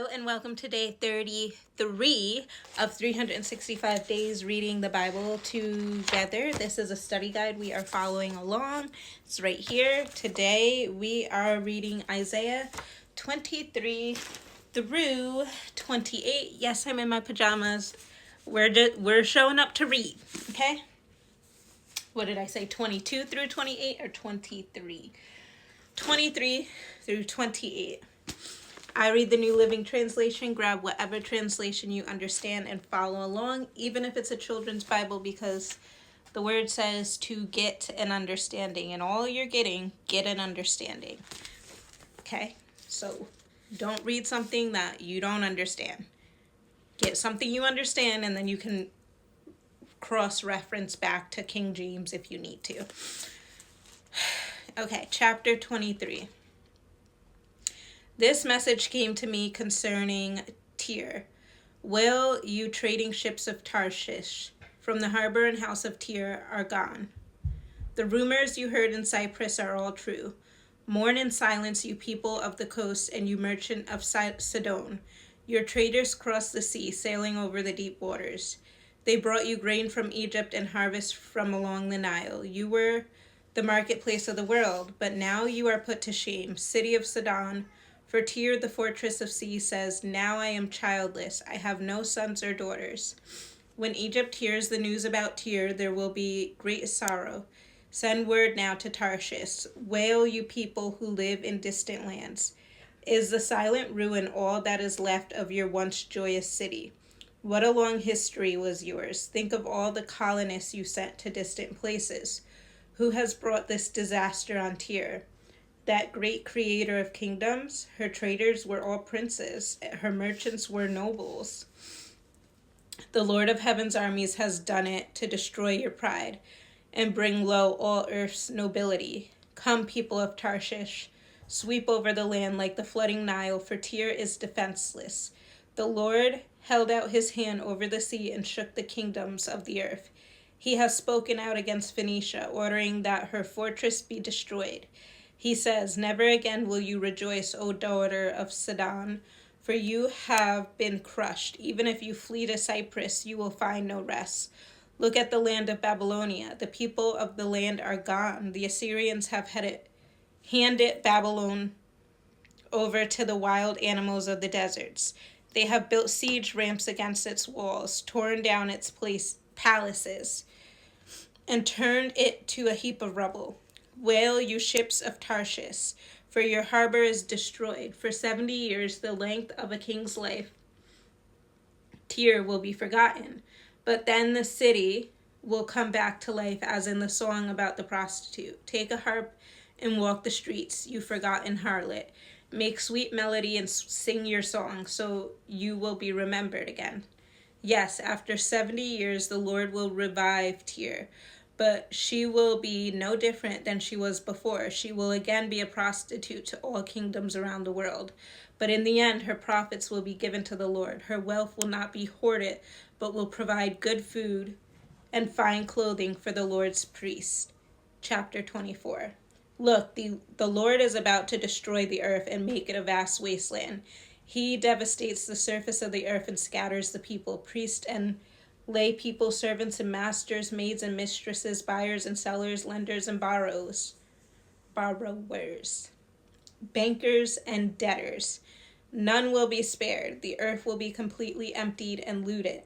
And welcome to day 33 of 365 days reading the Bible together. This is a study guide. We are following along. It's right here. Today we are reading Isaiah 23 through 28. Yes, I'm in my pajamas. We're showing up to read, okay? What did I say? 22 through 28 or 23? 23 through 28. I read the New Living Translation. Grab whatever translation you understand and follow along, even if it's a children's Bible, because the word says to get an understanding. And all you're getting, get an understanding. Okay? So don't read something that you don't understand. Get something you understand, and then you can cross-reference back to King James if you need to. Okay, chapter 23. This message came to me concerning Tyre. Wail, you trading ships of Tarshish, from the harbor and house of Tyre are gone. The rumors you heard in Cyprus are all true. Mourn in silence, you people of the coast, and you merchant of Sidon. Your traders crossed the sea, sailing over the deep waters. They brought you grain from Egypt and harvest from along the Nile. You were the marketplace of the world, but now you are put to shame, city of Sidon. For Tyre, the fortress of sea, says, now I am childless, I have no sons or daughters. When Egypt hears the news about Tyre, there will be great sorrow. Send word now to Tarshish. Wail, you people who live in distant lands. Is the silent ruin all that is left of your once joyous city? What a long history was yours. Think of all the colonists you sent to distant places. Who has brought this disaster on Tyre? That great creator of kingdoms. Her traders were all princes. Her merchants were nobles. The Lord of heaven's armies has done it to destroy your pride and bring low all earth's nobility. Come, people of Tarshish, sweep over the land like the flooding Nile, for Tyre is defenseless. The Lord held out his hand over the sea and shook the kingdoms of the earth. He has spoken out against Phoenicia, ordering that her fortress be destroyed. He says, never again will you rejoice, O daughter of Sidon, for you have been crushed. Even if you flee to Cyprus, you will find no rest. Look at the land of Babylonia. The people of the land are gone. The Assyrians have handed Babylon over to the wild animals of the deserts. They have built siege ramps against its walls, torn down its palaces, and turned it to a heap of rubble. Wail, you ships of Tarshish, for your harbor is destroyed. For 70 years, the length of a king's life, Tyre will be forgotten. But then the city will come back to life, as in the song about the prostitute. Take a harp and walk the streets, you forgotten harlot. Make sweet melody and sing your song, so you will be remembered again. Yes, after 70 years, the Lord will revive Tyre. But she will be no different than she was before. She will again be a prostitute to all kingdoms around the world. But in the end, her profits will be given to the Lord. Her wealth will not be hoarded, but will provide good food and fine clothing for the Lord's priests. Chapter 24. Look, the Lord is about to destroy the earth and make it a vast wasteland. He devastates the surface of the earth and scatters the people, priests and lay people, servants and masters, maids and mistresses, buyers and sellers, lenders and borrowers, bankers and debtors. None will be spared. The earth will be completely emptied and looted.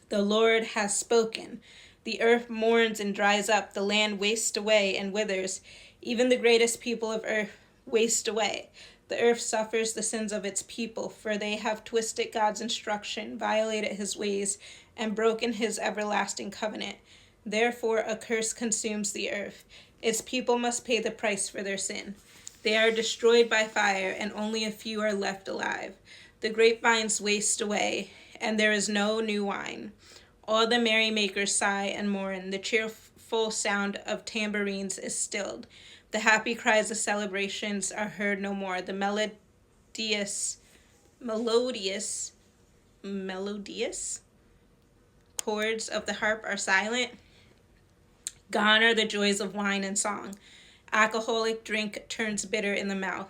The Lord has spoken. The earth mourns and dries up. The land wastes away and withers. Even the greatest people of earth waste away. The earth suffers the sins of its people, for they have twisted God's instruction, violated his ways, and broken his everlasting covenant. Therefore, a curse consumes the earth. Its people must pay the price for their sin. They are destroyed by fire, and only a few are left alive. The grapevines waste away, and there is no new wine. All the merrymakers sigh and mourn. The cheerful sound of tambourines is stilled. The happy cries of celebrations are heard no more. The melodious chords of the harp are silent. Gone are the joys of wine and song. Alcoholic drink turns bitter in the mouth.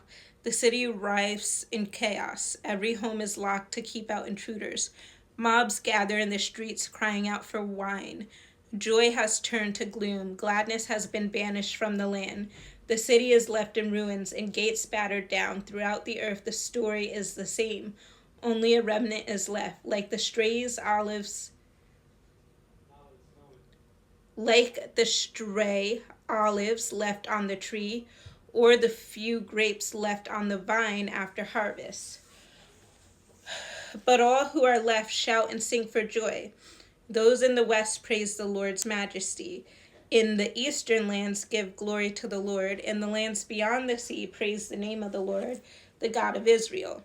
The city writhes in chaos. Every home is locked to keep out intruders. Mobs gather in the streets crying out for wine. Joy has turned to gloom. Gladness has been banished from the land. The city is left in ruins and gates battered down. Throughout the earth, the story is the same. Only a remnant is left, like the stray olives left on the tree, or the few grapes left on the vine after harvest. But all who are left shout and sing for joy. Those in the west praise the Lord's majesty. In the eastern lands give glory to the Lord. In the lands beyond the sea praise the name of the Lord, the God of Israel.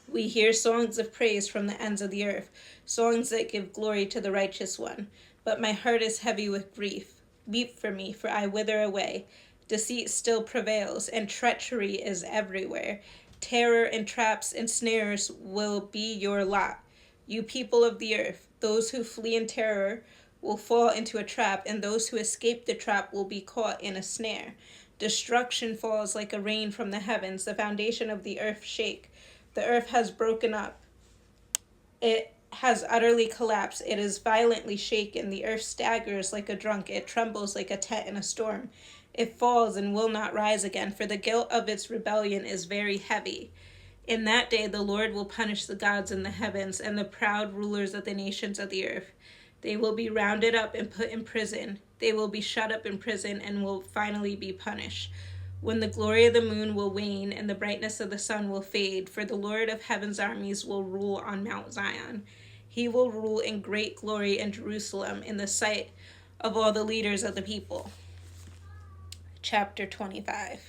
We hear songs of praise from the ends of the earth, songs that give glory to the righteous one. But my heart is heavy with grief. Weep for me, for I wither away. Deceit still prevails, and treachery is everywhere. Terror and traps and snares will be your lot. You people of the earth, those who flee in terror will fall into a trap, and those who escape the trap will be caught in a snare. Destruction falls like a rain from the heavens. The foundation of the earth shake. The earth has broken up. It has utterly collapsed. It is violently shaken. The earth staggers like a drunk. It trembles like a tent in a storm. It falls and will not rise again, for the guilt of its rebellion is very heavy. In that day the Lord will punish the gods in the heavens and the proud rulers of the nations of the earth. They will be rounded up and put in prison. They will be shut up in prison and will finally be punished. When the glory of the moon will wane and the brightness of the sun will fade, for the Lord of heaven's armies will rule on Mount Zion. He will rule in great glory in Jerusalem in the sight of all the leaders of the people. Chapter 25.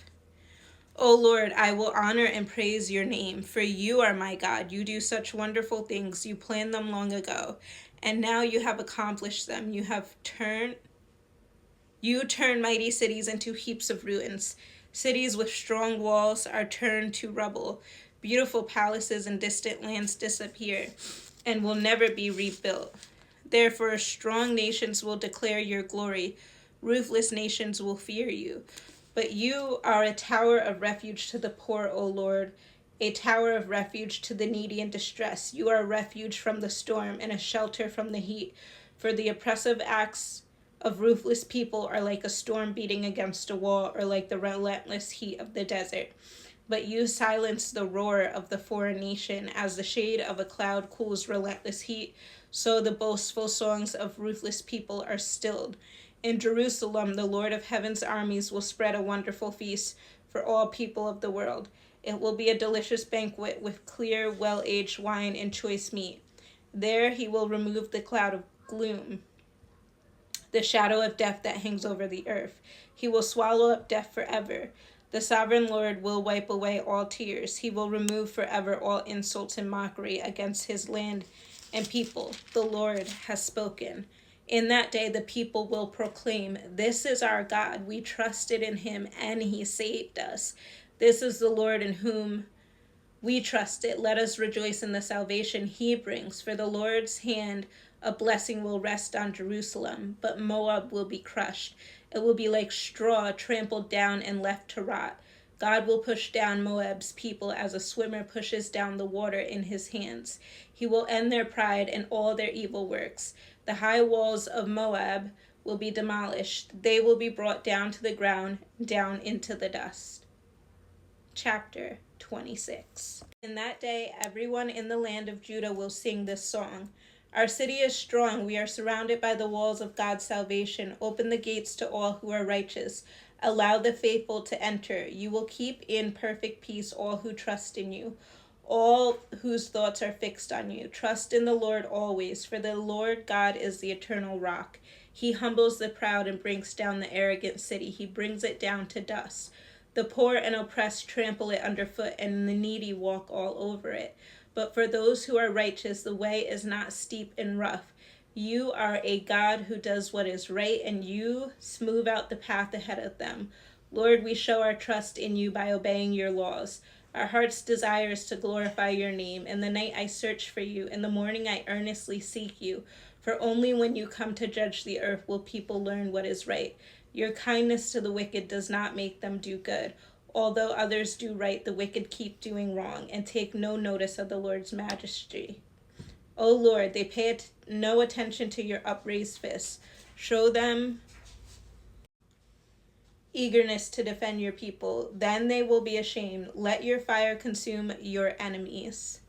O Lord, I will honor and praise your name, for you are my God. You do such wonderful things. You planned them long ago, and now you have accomplished them. You turn mighty cities into heaps of ruins. Cities with strong walls are turned to rubble. Beautiful palaces in distant lands disappear and will never be rebuilt. Therefore, strong nations will declare your glory. Ruthless nations will fear you. But you are a tower of refuge to the poor, O Lord, a tower of refuge to the needy in distress. You are a refuge from the storm and a shelter from the heat, for the oppressive acts of ruthless people are like a storm beating against a wall, or like the relentless heat of the desert. But you silence the roar of the foreign nation. As the shade of a cloud cools relentless heat, so the boastful songs of ruthless people are stilled. In Jerusalem, the Lord of heaven's armies will spread a wonderful feast for all people of the world. It will be a delicious banquet with clear, well-aged wine and choice meat. There he will remove the cloud of gloom, the shadow of death that hangs over the earth. He will swallow up death forever. The sovereign Lord will wipe away all tears. He will remove forever all insults and mockery against his land and people. The Lord has spoken. In that day the people will proclaim, "This is our God. We trusted in him and he saved us. This is the Lord in whom we trusted. Let us rejoice in the salvation he brings. For the Lord's hand a blessing will rest on Jerusalem, but Moab will be crushed. It will be like straw trampled down and left to rot. God will push down Moab's people as a swimmer pushes down the water in his hands. He will end their pride and all their evil works. The high walls of Moab will be demolished. They will be brought down to the ground, down into the dust." Chapter 26. In that day, everyone in the land of Judah will sing this song. Our city is strong. We are surrounded by the walls of God's salvation. Open the gates to all who are righteous. Allow the faithful to enter. You will keep in perfect peace all who trust in you, all whose thoughts are fixed on you. Trust in the Lord always, for the Lord God is the eternal rock. He humbles the proud and brings down the arrogant city. He brings it down to dust. The poor and oppressed trample it underfoot, and the needy walk all over it. But for those who are righteous, the way is not steep and rough. You are a God who does what is right, and you smooth out the path ahead of them. Lord, we show our trust in you by obeying your laws. Our heart's desire is to glorify your name. In the night I search for you. In the morning I earnestly seek you. For only when you come to judge the earth will people learn what is right. Your kindness to the wicked does not make them do good. Although others do right, the wicked keep doing wrong and take no notice of the Lord's majesty. O Lord, they pay no attention to your upraised fists. Show them eagerness to defend your people. Then they will be ashamed. Let your fire consume your enemies.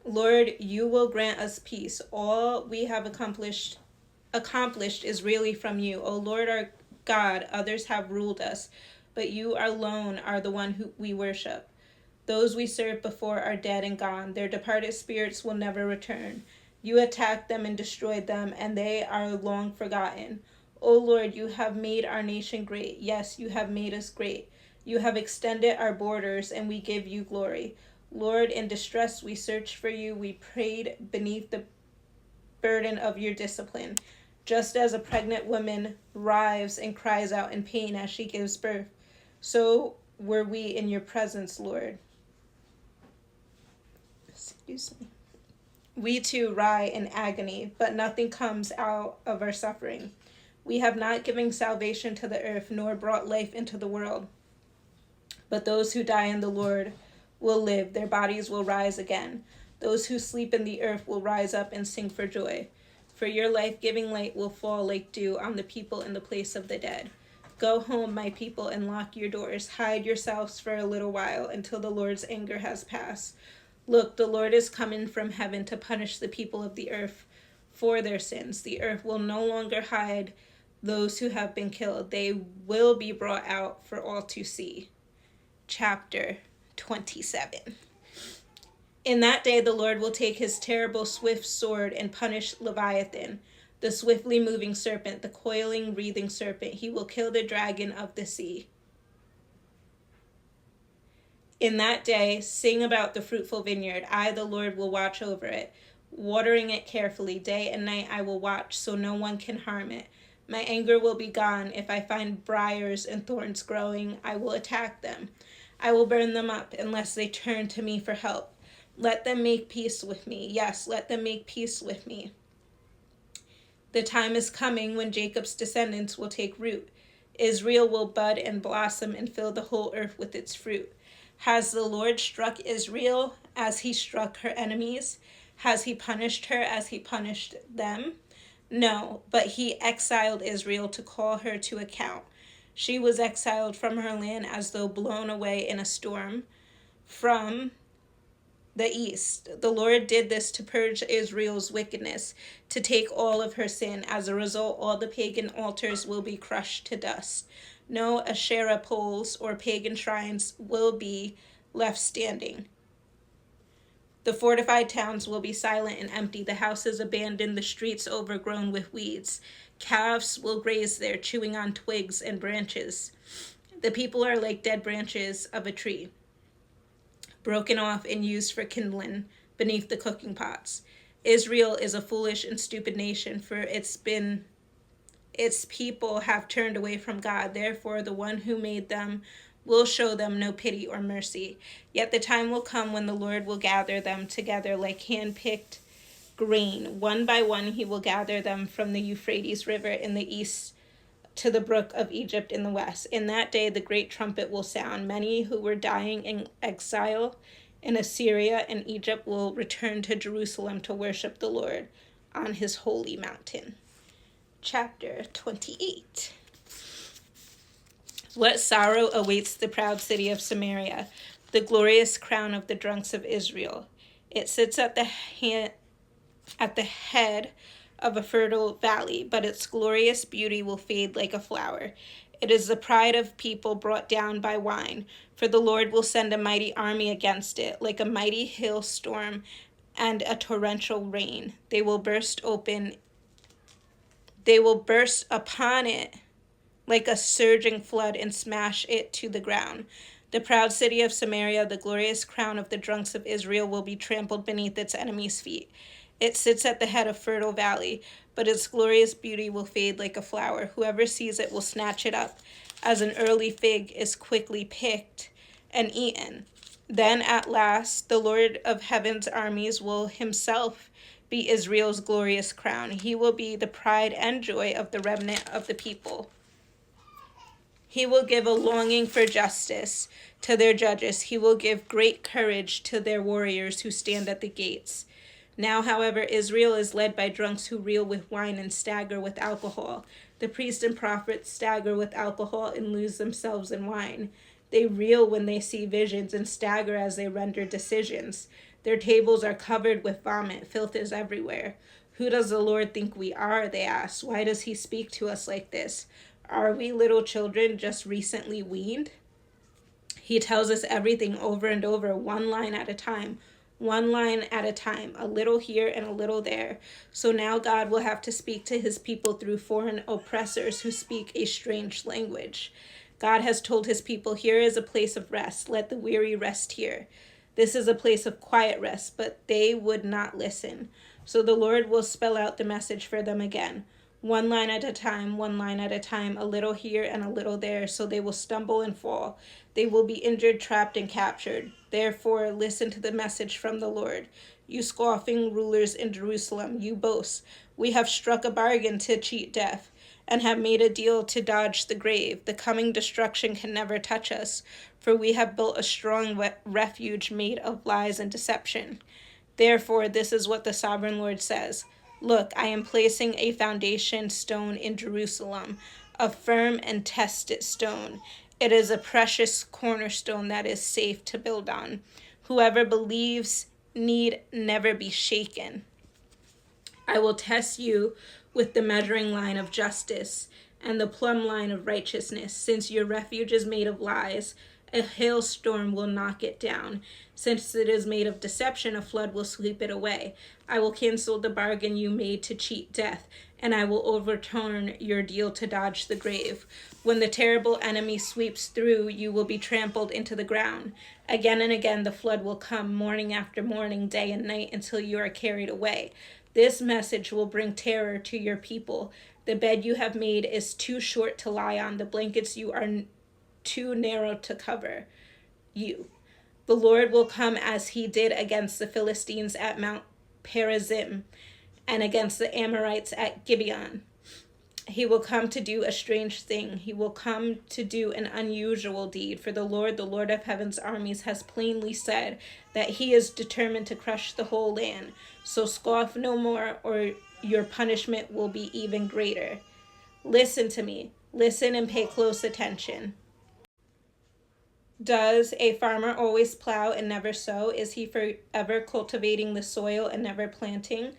Lord, you will grant us peace. All we have accomplished is really from you. O Lord our God, others have ruled us, but you alone are the one who we worship. Those we served before are dead and gone. Their departed spirits will never return. You attacked them and destroyed them, and they are long forgotten. O Lord, you have made our nation great. Yes, you have made us great. You have extended our borders, and we give you glory. Lord, in distress we searched for you. We prayed beneath the burden of your discipline. Just as a pregnant woman writhes and cries out in pain as she gives birth, so were we in your presence, Lord. Excuse me. We too writhe in agony, but nothing comes out of our suffering. We have not given salvation to the earth, nor brought life into the world. But those who die in the Lord will live, their bodies will rise again. Those who sleep in the earth will rise up and sing for joy. For your life-giving light will fall like dew on the people in the place of the dead. Go home, my people, and lock your doors. Hide yourselves for a little while until the Lord's anger has passed. Look, the Lord is coming from heaven to punish the people of the earth for their sins. The earth will no longer hide those who have been killed. They will be brought out for all to see. Chapter 27. In that day the Lord will take his terrible swift sword and punish Leviathan, the swiftly moving serpent, the coiling, wreathing serpent. He will kill the dragon of the sea. In that day, sing about the fruitful vineyard. I, the Lord, will watch over it, watering it carefully. Day and night I will watch, so no one can harm it. My anger will be gone. If I find briars and thorns growing, I will attack them. I will burn them up unless they turn to me for help. Let them make peace with me. Yes, let them make peace with me. The time is coming when Jacob's descendants will take root. Israel will bud and blossom and fill the whole earth with its fruit. Has the Lord struck Israel as he struck her enemies? Has he punished her as he punished them? No, but he exiled Israel to call her to account. She was exiled from her land as though blown away in a storm from the east. The Lord did this to purge Israel's wickedness, to take all of her sin. As a result, all the pagan altars will be crushed to dust. No Asherah poles or pagan shrines will be left standing. The fortified towns will be silent and empty, the houses abandoned, the streets overgrown with weeds. Calves will graze there, chewing on twigs and branches. The people are like dead branches of a tree, broken off and used for kindling beneath the cooking pots. Israel is a foolish and stupid nation, for its people have turned away from God. Therefore, the one who made them will show them no pity or mercy. Yet the time will come when the Lord will gather them together like hand-picked grain. One by one he will gather them from the Euphrates River in the east to the brook of Egypt in the west. In that day the great trumpet will sound. Many who were dying in exile in Assyria and Egypt will return to Jerusalem to worship the Lord on his holy mountain. Chapter 28. What sorrow awaits the proud city of Samaria, the glorious crown of the drunks of Israel. It sits at the head of a fertile valley, but its glorious beauty will fade like a flower. It is the pride of people brought down by wine, for the Lord will send a mighty army against it, like a mighty hailstorm and a torrential rain. They will burst upon it like a surging flood and smash it to the ground. The proud city of Samaria, the glorious crown of the drunks of Israel, will be trampled beneath its enemies' feet. It sits at the head of fertile valley, but its glorious beauty will fade like a flower. Whoever sees it will snatch it up, as an early fig is quickly picked and eaten. Then at last the Lord of heaven's armies will himself be Israel's glorious crown. He will be the pride and joy of the remnant of the people. He will give a longing for justice to their judges. He will give great courage to their warriors who stand at the gates. Now, however, Israel is led by drunks who reel with wine and stagger with alcohol. The priests and prophets stagger with alcohol and lose themselves in wine. They reel when they see visions and stagger as they render decisions. Their tables are covered with vomit. Filth is everywhere. Who does the Lord think we are? They ask. Why does he speak to us like this? Are we little children just recently weaned? He tells us everything over and over, one line at a time. One line at a time, a little here and a little there. So now God will have to speak to his people through foreign oppressors who speak a strange language. God has told his people, here is a place of rest. Let the weary rest here. This is a place of quiet rest, but they would not listen. So the Lord will spell out the message for them again. One line at a time, one line at a time, a little here and a little there, so they will stumble and fall. They will be injured, trapped, and captured. Therefore, listen to the message from the Lord. You scoffing rulers in Jerusalem, you boast. We have struck a bargain to cheat death and have made a deal to dodge the grave. The coming destruction can never touch us, for we have built a strong refuge made of lies and deception. Therefore, this is what the sovereign Lord says. Look, I am placing a foundation stone in Jerusalem, a firm and tested stone. It is a precious cornerstone that is safe to build on. Whoever believes need never be shaken. I will test you with the measuring line of justice and the plumb line of righteousness. Since your refuge is made of lies, a hailstorm will knock it down. Since it is made of deception, a flood will sweep it away. I will cancel the bargain you made to cheat death, and I will overturn your deal to dodge the grave. When the terrible enemy sweeps through, you will be trampled into the ground. Again and again the flood will come, morning after morning, day and night, until you are carried away. This message will bring terror to your people. The bed you have made is too short to lie on. The blankets you are too narrow to cover you. The Lord will come as he did against the Philistines at Mount Perazim and against the Amorites at Gibeon. He will come to do a strange thing. He will come to do an unusual deed. For the Lord of heaven's armies, has plainly said that he is determined to crush the whole land. So scoff no more, or your punishment will be even greater. Listen to me. Listen and pay close attention. Does a farmer always plow and never sow? Is he forever cultivating the soil and never planting?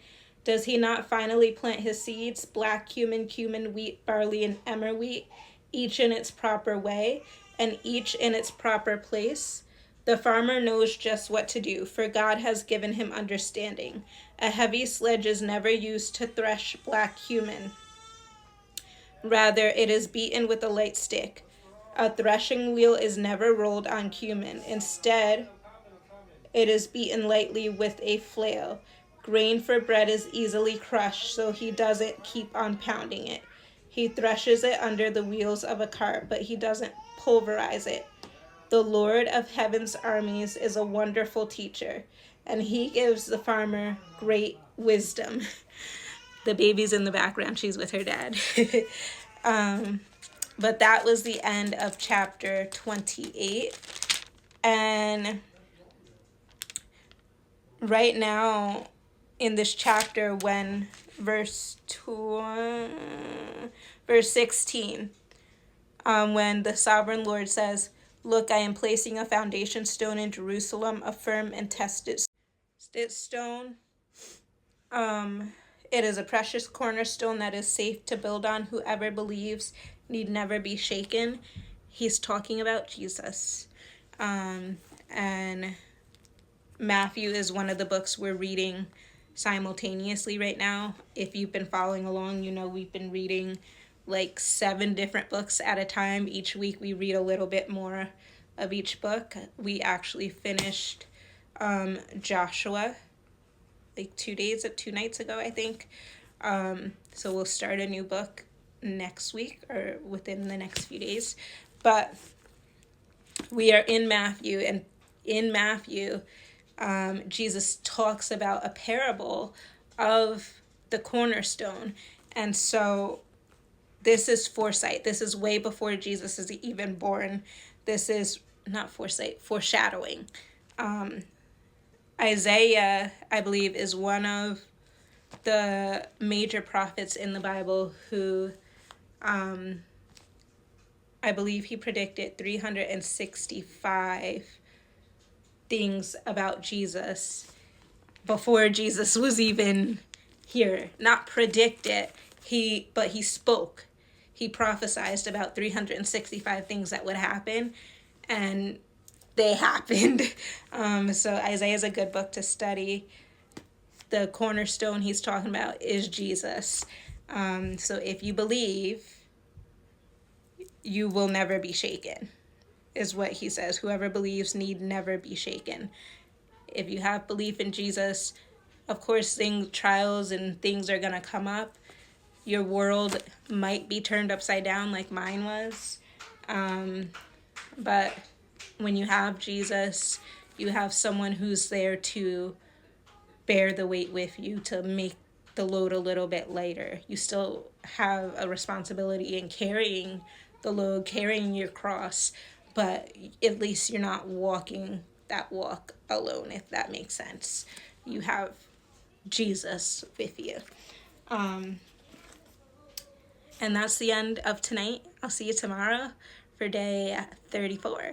Does he not finally plant his seeds, black cumin, wheat, barley, and emmer wheat, each in its proper way, and each in its proper place? The farmer knows just what to do, for God has given him understanding. A heavy sledge is never used to thresh black cumin. Rather, it is beaten with a light stick. A threshing wheel is never rolled on cumin. Instead, it is beaten lightly with a flail. Grain for bread is easily crushed, so he doesn't keep on pounding it. He threshes it under the wheels of a cart, but he doesn't pulverize it. The Lord of heaven's armies is a wonderful teacher, and he gives the farmer great wisdom. The baby's in the background. She's with her dad. But that was the end of chapter 28. And right now in this chapter, when verse 16, when the sovereign Lord says, look, I am placing a foundation stone in Jerusalem, a firm and tested stone. It is a precious cornerstone that is safe to build on. Whoever believes need never be shaken. He's talking about Jesus. And Matthew is one of the books we're reading simultaneously right now. If you've been following along, you know we've been reading like 7 different books at a time. Each week we read a little bit more of each book. We actually finished Joshua like 2 nights ago, I think. So we'll start a new book next week or within the next few days. But we are in Matthew, and in Matthew, Jesus talks about a parable of the cornerstone. And so This is foresight. This is way before Jesus is even born. This is not foresight, foreshadowing. Isaiah, I believe, is one of the major prophets in the Bible who I believe he predicted 365 things about Jesus before Jesus was even here. Not predict it, but he spoke. He prophesied about 365 things that would happen, and they happened. So Isaiah is a good book to study. The cornerstone he's talking about is Jesus. So if you believe, you will never be shaken, is what he says. Whoever believes need never be shaken. If you have belief in Jesus, of course, trials and things are going to come up. Your world might be turned upside down like mine was. But when you have Jesus, you have someone who's there to bear the weight with you, to make the load a little bit lighter. You still have a responsibility in carrying the load, carrying your cross, but at least you're not walking that walk alone, if that makes sense. You have Jesus with you. And that's the end of tonight. I'll see you tomorrow for day 34.